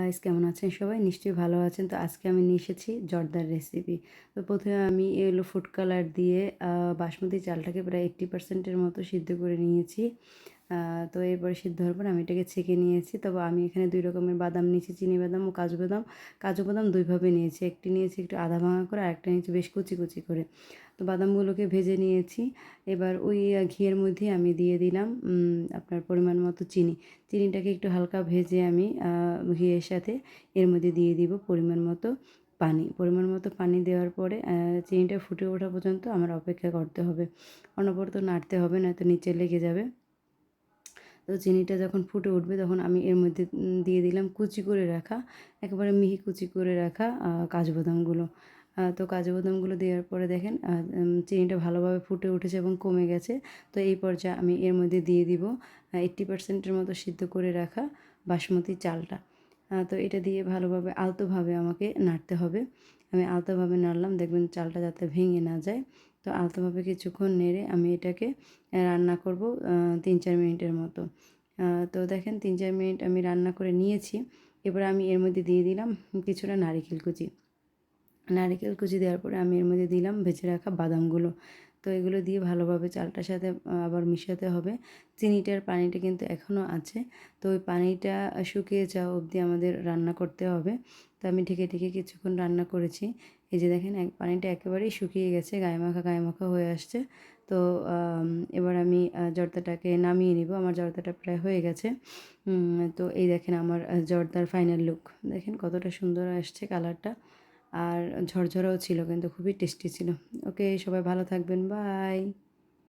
Guys, কেমন আছেন সবাই? নিশ্চয়ই ভালো আছেন। তো আজকে আমি নিয়ে এসেছি জর্দার রেসিপি। তো প্রথমে আমি এগুলো ফুড কালার দিয়ে বাসমতি চালটাকে প্রায় 80% এর মতো সিদ্ধ করে নিয়েছি। তো এরপরে সিদ্ধ হওয়ার পর আমি এটাকে ছেঁকে নিয়েছি। তবে আমি এখানে ২ রকমের বাদাম নিয়েছি, চিনি বাদাম ও কাজু বাদাম। কাজু বাদাম ২ ভাবে নিয়েছি। একটি নিয়েছি একটু আধা ভাঙা করে, আরেকটা নিয়েছি বেশ কুচি, কুচি করে। তো বাদামগুলোকে ভেজে নিয়েছি। এবার ওই ঘিয়ের মধ্যে আমি দিয়ে দিলাম আপনার পরিমাণ মতো চিনি। চিনিটাকে একটু হালকা ভেজে আমি ঘিয়ের সাথে এর মধ্যে দিয়ে দিব পরিমাণ মতো পানি। পরিমাণ মতো পানি দেওয়ার পরে চিনিটা ফুটে ওঠা পর্যন্ত আমার অপেক্ষা করতে হবে। অনবরত নাড়তে হবে, নয়তো নিচে লেগে যাবে। তো চিনিটা যখন ফুটে উঠবে তখন আমি এর মধ্যে দিয়ে দিলাম কুচি করে রাখা, একেবারে মিহি কুচি করে রাখা কাজু বাদামগুলো। তো কাজু বাদামগুলো দেওয়ার পরে দেখেন চিনিটা ভালোভাবে ফুটে উঠেছে এবং কমে গেছে। তো এই পর্যায়ে আমি এর মধ্যে দিয়ে দিব 80% মতো সিদ্ধ করে রাখা বাসমতি চালটা। তো এটা দিয়ে ভালোভাবে আলতোভাবে আমাকে নাড়তে হবে। আমি আলতোভাবে নাড়লাম, দেখবেন চালটা যাতে ভেঙে না যায়। তো আলতোভাবে কিছুক্ষণ নেড়ে আমি এটাকে রান্না করব ৩-৪ মিনিটের মতো। তো দেখেন ৩-৪ মিনিট আমি রান্না করে নিয়েছি। এবার আমি এর মধ্যে দিয়ে দিলাম কিছুটা নারিকেল কুচি। নারিকেল কুচি দেওয়ার পরে আমি এর মধ্যে দিলাম ভেজে রাখা বাদামগুলো। তো এগুলো দিয়ে ভালোভাবে চালটার সাথে আবার মিশাতে হবে। চিনিটার পানিটা কিন্তু এখনও আছে। তো ওই পানিটা শুকিয়ে যাওয়া অবধি আমাদের রান্না করতে হবে। তো আমি ঢেকে ঢেকে কিছুক্ষণ রান্না করেছি। এই যে দেখেন পানিটা একেবারেই শুকিয়ে গেছে, গায়ে মাখা হয়ে আসছে। তো এবার আমি জর্দাটাকে নামিয়ে নিব। আমার জর্দাটা প্রায় হয়ে গেছে। তো এই দেখেন আমার জর্দার ফাইনাল লুক। দেখেন কতটা সুন্দর আসছে কালারটা। আর ঝরঝরাও ছিল, কিন্তু খুবই টেস্টি ছিল। ওকে, সবাই ভালো থাকবেন। বাই।